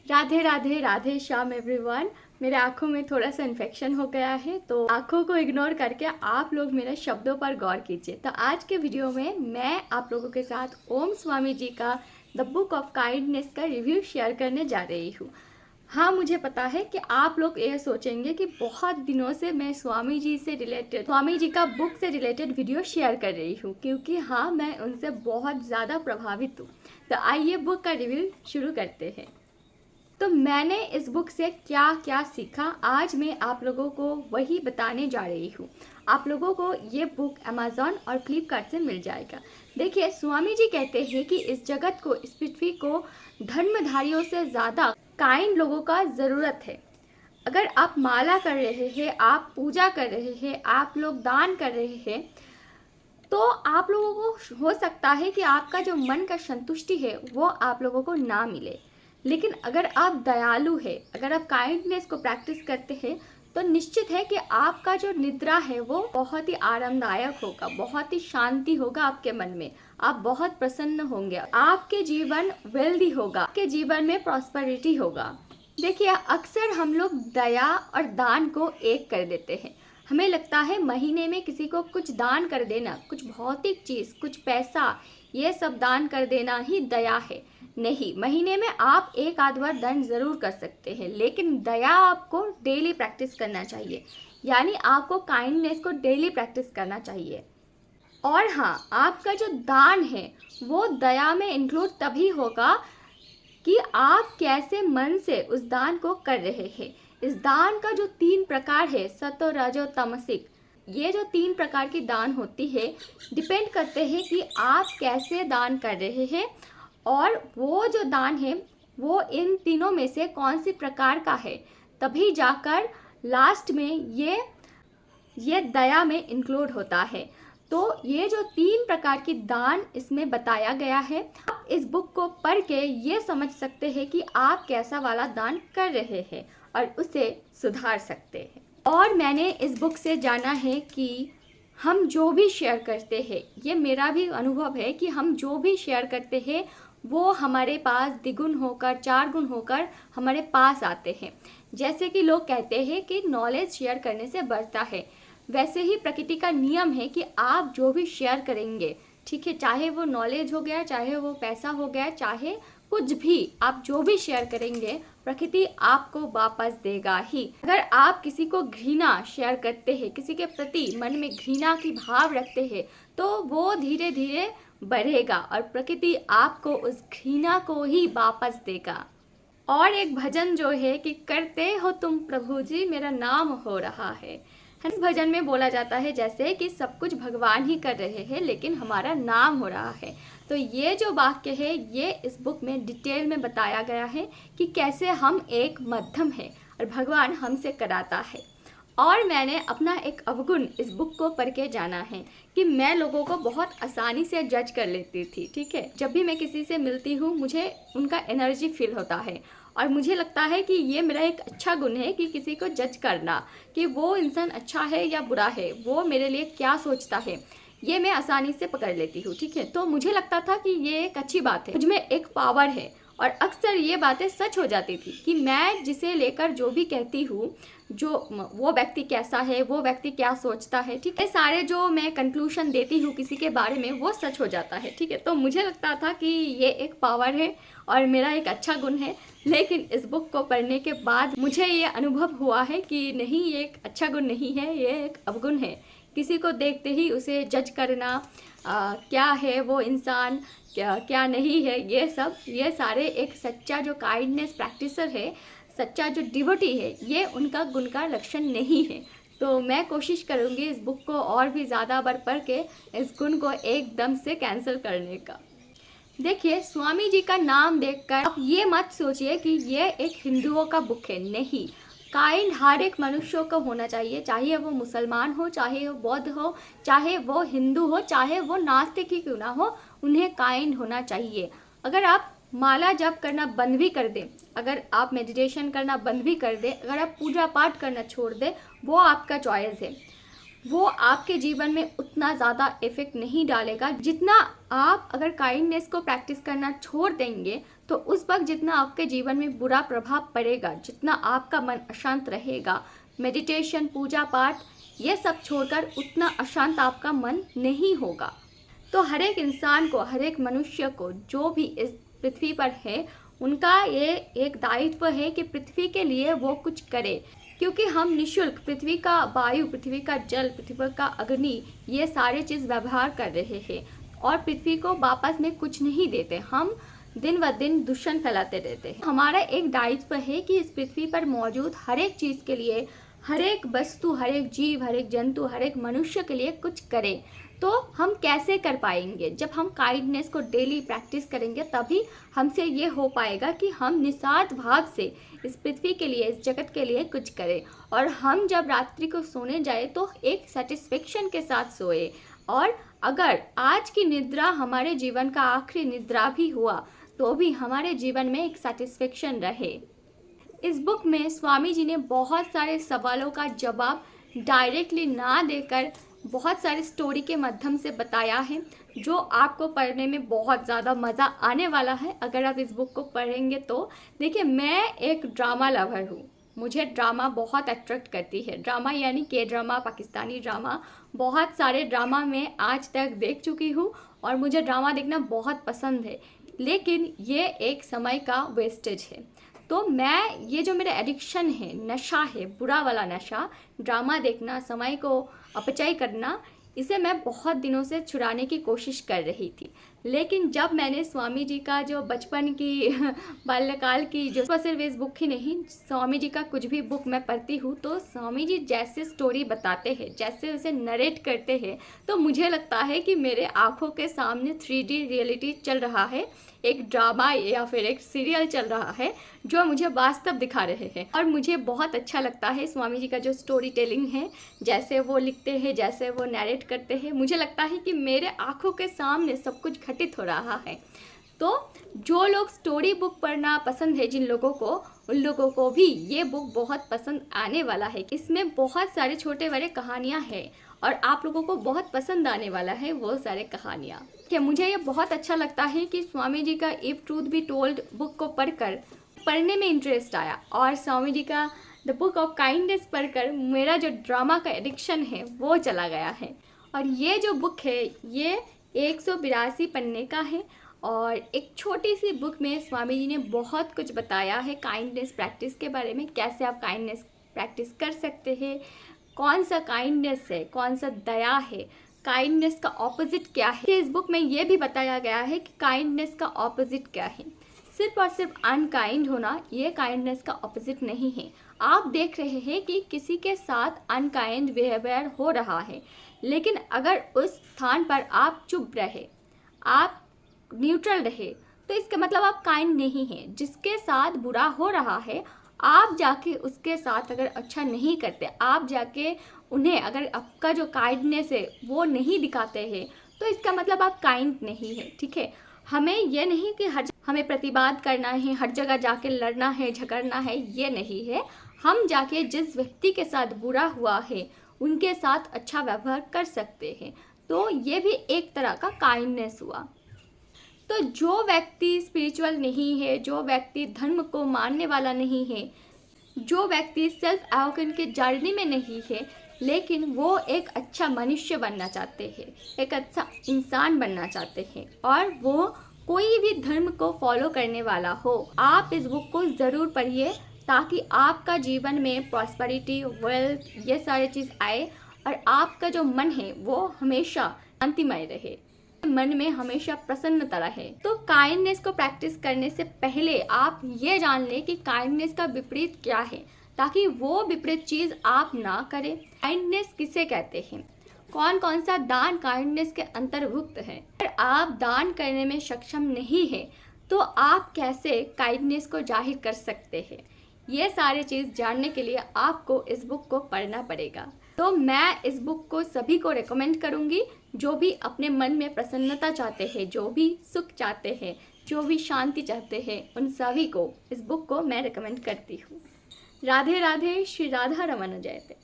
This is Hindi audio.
राधे राधे राधे श्याम एवरीवन। मेरे आंखों में थोड़ा सा इन्फेक्शन हो गया है, तो आंखों को इग्नोर करके आप लोग मेरे शब्दों पर गौर कीजिए। तो आज के वीडियो में मैं आप लोगों के साथ ओम स्वामी जी का द बुक ऑफ काइंडनेस का रिव्यू शेयर करने जा रही हूँ। हाँ, मुझे पता है कि आप लोग ये सोचेंगे कि बहुत दिनों से मैं स्वामी जी से रिलेटेड, स्वामी जी का बुक से रिलेटेड वीडियो शेयर कर रही हूँ, क्योंकि हाँ, मैं उनसे बहुत ज़्यादा प्रभावित हूँ। तो आइए बुक का रिव्यू शुरू करते हैं। तो मैंने इस बुक से क्या क्या सीखा, आज मैं आप लोगों को वही बताने जा रही हूँ। आप लोगों को ये बुक अमेज़ॉन और फ्लिपकार्ट से मिल जाएगा। देखिए, स्वामी जी कहते हैं कि इस जगत को, इस पृथ्वी को धर्मधारियों से ज़्यादा काइंड लोगों का ज़रूरत है। अगर आप माला कर रहे हैं, आप पूजा कर रहे हैं, आप लोग दान कर रहे हैं, तो आप लोगों को हो सकता है कि आपका जो मन का संतुष्टि है वो आप लोगों को ना मिले। लेकिन अगर आप दयालु है, अगर आप काइंडनेस को प्रैक्टिस करते हैं, तो निश्चित है कि आपका जो निद्रा है वो बहुत ही आरामदायक होगा, बहुत ही शांति होगा आपके मन में, आप बहुत प्रसन्न होंगे, आपके जीवन वेल्दी होगा, आपके जीवन में प्रॉस्पेरिटी होगा। देखिए, अक्सर हम लोग दया और दान को एक कर देते हैं। हमें लगता है महीने में किसी को कुछ दान कर देना, कुछ भौतिक चीज़, कुछ पैसा, ये सब दान कर देना ही दया है। नहीं, महीने में आप एक आध बार दान ज़रूर कर सकते हैं, लेकिन दया आपको डेली प्रैक्टिस करना चाहिए। यानी आपको काइंडनेस को डेली प्रैक्टिस करना चाहिए। और हाँ, आपका जो दान है वो दया में इंक्लूड तभी होगा कि आप कैसे मन से उस दान को कर रहे हैं। इस दान का जो 3 प्रकार है, सतो रजो तमसिक, ये जो 3 प्रकार की दान होती है, डिपेंड करते हैं कि आप कैसे दान कर रहे हैं, और वो जो दान है वो इन तीनों में से कौन सी प्रकार का है, तभी जाकर लास्ट में ये दया में इंक्लूड होता है। तो ये जो 3 प्रकार की दान इसमें बताया गया है, आप इस बुक को पढ़ के ये समझ सकते हैं कि आप कैसा वाला दान कर रहे हैं और उसे सुधार सकते हैं। और मैंने इस बुक से जाना है कि हम जो भी शेयर करते हैं, ये मेरा भी अनुभव है कि हम जो भी शेयर करते हैं वो हमारे पास द्विगुण होकर, 4 गुण होकर हमारे पास आते हैं। जैसे कि लोग कहते हैं कि नॉलेज शेयर करने से बढ़ता है, वैसे ही प्रकृति का नियम है कि आप जो भी शेयर करेंगे, ठीक है, चाहे वो नॉलेज हो गया, चाहे वो पैसा हो गया, चाहे कुछ भी, आप जो भी शेयर करेंगे प्रकृति आपको वापस देगा ही। अगर आप किसी को घृणा शेयर करते हैं, किसी के प्रति मन में घृणा की भाव रखते हैं, तो वो धीरे धीरे बढ़ेगा और प्रकृति आपको उस घृणा को ही वापस देगा। और एक भजन जो है कि करते हो तुम प्रभु जी, मेरा नाम हो रहा है। इस भजन में बोला जाता है जैसे कि सब कुछ भगवान ही कर रहे हैं, लेकिन हमारा नाम हो रहा है। तो ये जो वाक्य है ये इस बुक में डिटेल में बताया गया है कि कैसे हम एक मध्यम है और भगवान हमसे कराता है। और मैंने अपना एक अवगुण इस बुक को पढ़ के जाना है कि मैं लोगों को बहुत आसानी से जज कर लेती थी, ठीक है। जब भी मैं किसी से मिलती हूँ मुझे उनका एनर्जी फील होता है, और मुझे लगता है कि ये मेरा एक अच्छा गुण है कि किसी को जज करना, कि वो इंसान अच्छा है या बुरा है, वो मेरे लिए क्या सोचता है, ये मैं आसानी से पकड़ लेती हूँ, ठीक है। तो मुझे लगता था कि ये एक अच्छी बात है, मुझ में एक पावर है, और अक्सर ये बातें सच हो जाती थी कि मैं जिसे लेकर जो भी कहती हूँ, जो वो व्यक्ति कैसा है, वो व्यक्ति क्या सोचता है, ठीक है, सारे जो मैं कंक्लूजन देती हूँ किसी के बारे में वो सच हो जाता है, ठीक है। तो मुझे लगता था कि ये एक पावर है और मेरा एक अच्छा गुण है, लेकिन इस बुक को पढ़ने के बाद मुझे ये अनुभव हुआ है कि नहीं, ये एक अच्छा गुण नहीं है, ये एक अवगुण है। किसी को देखते ही उसे जज करना, क्या है वो इंसान, क्या नहीं है, ये सारे एक सच्चा जो काइंडनेस प्रैक्टिसर है, सच्चा जो डिवोटी है, ये उनका गुण का लक्षण नहीं है। तो मैं कोशिश करूँगी इस बुक को और भी ज़्यादा बार पढ़ के इस गुण को एकदम से कैंसिल करने का। देखिए, स्वामी जी का नाम देखकर आप ये मत सोचिए कि ये एक हिंदुओं का बुक है, नहीं। काइंड हर एक मनुष्यों को होना चाहिए, चाहे वो मुसलमान हो, चाहे वो बौद्ध हो, चाहे वो हिंदू हो, चाहे वो नास्तिक ही क्यों ना हो, उन्हें काइंड होना चाहिए। अगर आप माला जप करना बंद भी कर दें, अगर आप मेडिटेशन करना बंद भी कर दें, अगर आप पूजा पाठ करना छोड़ दें, वो आपका चॉइस है। वो आपके जीवन में उतना ज़्यादा इफेक्ट नहीं डालेगा जितना आप अगर काइंडनेस को प्रैक्टिस करना छोड़ देंगे तो उस वक्त जितना आपके जीवन में बुरा प्रभाव पड़ेगा, जितना आपका मन अशांत रहेगा, मेडिटेशन, पूजा पाठ ये सब छोड़कर उतना अशांत आपका मन नहीं होगा। तो हर एक इंसान को, हर एक मनुष्य को, जो भी इस पृथ्वी पर है, उनका ये एक दायित्व है कि पृथ्वी के लिए वो कुछ करे, क्योंकि हम निःशुल्क पृथ्वी का वायु, पृथ्वी का जल, पृथ्वी का अग्नि, ये सारे चीज़ व्यवहार कर रहे हैं और पृथ्वी को वापस में कुछ नहीं देते। हम दिन ब दिन दूषण फैलाते रहते हैं। हमारा एक दायित्व है कि इस पृथ्वी पर मौजूद हर एक चीज़ के लिए, हर एक वस्तु, हर एक जीव, हर एक जंतु, हर एक मनुष्य के लिए कुछ करें। तो हम कैसे कर पाएंगे? जब हम काइंडनेस को डेली प्रैक्टिस करेंगे तभी हमसे ये हो पाएगा कि हम निस्वार्थ भाव से इस पृथ्वी के लिए, इस जगत के लिए कुछ करें। और हम जब रात्रि को सोने जाए तो एक सेटिस्फेक्शन के साथ सोए। और अगर आज की निद्रा हमारे जीवन का आखिरी निद्रा भी हुआ तो भी हमारे जीवन में एक सेटिस्फेक्शन रहे। इस बुक में स्वामी जी ने बहुत सारे सवालों का जवाब डायरेक्टली ना देकर बहुत सारी स्टोरी के माध्यम से बताया है, जो आपको पढ़ने में बहुत ज़्यादा मज़ा आने वाला है अगर आप इस बुक को पढ़ेंगे तो। देखिए, मैं एक ड्रामा लवर हूँ, मुझे ड्रामा बहुत अट्रैक्ट करती है। ड्रामा यानी के ड्रामा, पाकिस्तानी ड्रामा, बहुत सारे ड्रामा मैं आज तक देख चुकी हूँ और मुझे ड्रामा देखना बहुत पसंद है। लेकिन ये एक समय का वेस्टेज है। तो मैं, ये जो मेरा एडिक्शन है, नशा है, बुरा वाला नशा, ड्रामा देखना, समय को अपचय करना, इसे मैं बहुत दिनों से छुड़ाने की कोशिश कर रही थी। लेकिन जब मैंने स्वामी जी का जो बचपन की बाल्यकाल की, जो सिर्फ इस बुक ही नहीं, स्वामी जी का कुछ भी बुक मैं पढ़ती हूँ तो स्वामी जी जैसे स्टोरी बताते हैं, जैसे उसे नरेट करते हैं, तो मुझे लगता है कि मेरे आँखों के सामने 3D रियलिटी चल रहा है, एक ड्रामा या फिर एक सीरियल चल रहा है जो मुझे वास्तव दिखा रहे हैं। और मुझे बहुत अच्छा लगता है स्वामी जी का जो स्टोरी टेलिंग है, जैसे वो लिखते हैं, जैसे वो नरेट करते हैं, मुझे लगता है कि मेरे आँखों के सामने सब कुछ घटित हो रहा है। तो जो लोग स्टोरी बुक पढ़ना पसंद है जिन लोगों को, उन लोगों को भी ये बुक बहुत पसंद आने वाला है। इसमें बहुत सारे छोटे बड़े कहानियाँ हैं और आप लोगों को बहुत पसंद आने वाला है वो सारे कहानियाँ। कि मुझे ये बहुत अच्छा लगता है कि स्वामी जी का if truth be told book को पढ़ने में इंटरेस्ट आया, और स्वामी जी का द बुक ऑफ काइंडनेस पढ़कर मेरा जो ड्रामा का एडिक्शन है वो चला गया है। और ये जो बुक है ये 182 पन्ने का है और एक छोटी सी बुक में स्वामी जी ने बहुत कुछ बताया है काइंडनेस प्रैक्टिस के बारे में, कैसे आप काइंडनेस प्रैक्टिस कर सकते हैं, कौन सा काइंडनेस है, कौन सा दया है, काइंडनेस का ऑपोजिट क्या है। इस बुक में ये भी बताया गया है कि काइंडनेस का ऑपोजिट क्या है। सिर्फ और सिर्फ अनकाइंड होना ये काइंडनेस का ऑपोजिट नहीं है। आप देख रहे हैं कि किसी के साथ अनकाइंड बिहेवियर हो रहा है, लेकिन अगर उस स्थान पर आप चुप रहे, आप न्यूट्रल रहे, तो इसका मतलब आप काइंड नहीं हैं। जिसके साथ बुरा हो रहा है, आप जाके उसके साथ अगर अच्छा नहीं करते, आप जाके उन्हें अगर आपका जो काइंडनेस है वो नहीं दिखाते हैं, तो इसका मतलब आप काइंड नहीं है। ठीक है, हमें यह नहीं कि हमें प्रतिवाद करना है, हर जगह जाके लड़ना है, झगड़ना है, ये नहीं है। हम जाके जिस व्यक्ति के साथ बुरा हुआ है उनके साथ अच्छा व्यवहार कर सकते हैं, तो ये भी एक तरह का काइंडनेस हुआ। तो जो व्यक्ति स्पिरिचुअल नहीं है, जो व्यक्ति धर्म को मानने वाला नहीं है, जो व्यक्ति सेल्फ अवेकन के जर्नी में नहीं है, लेकिन वो एक अच्छा मनुष्य बनना चाहते हैं, एक अच्छा इंसान बनना चाहते हैं, और वो कोई भी धर्म को फॉलो करने वाला हो, आप इस बुक को ज़रूर पढ़िए ताकि आपका जीवन में प्रॉस्पेरिटी, वेल्थ, ये सारी चीज़ आए और आपका जो मन है वो हमेशा शांतिमय रहे, मन में हमेशा प्रसन्नता रहे। तो काइंडनेस को प्रैक्टिस करने से पहले आप ये जान लें कि काइंडनेस का विपरीत क्या है, ताकि वो विपरीत चीज़ आप ना करें। काइंडनेस किसे कहते हैं, कौन कौन सा दान काइंडनेस के अंतर्भुक्त है। अगर आप दान करने में सक्षम नहीं है तो आप कैसे काइंडनेस को जाहिर कर सकते हैं, ये सारी चीज़ जानने के लिए आपको इस बुक को पढ़ना पड़ेगा। तो मैं इस बुक को सभी को रेकमेंड करूँगी, जो भी अपने मन में प्रसन्नता चाहते हैं, जो भी सुख चाहते हैं, जो भी शांति चाहते हैं, उन सभी को इस बुक को मैं रेकमेंड करती हूँ। राधे राधे, श्री राधा रमन जयते।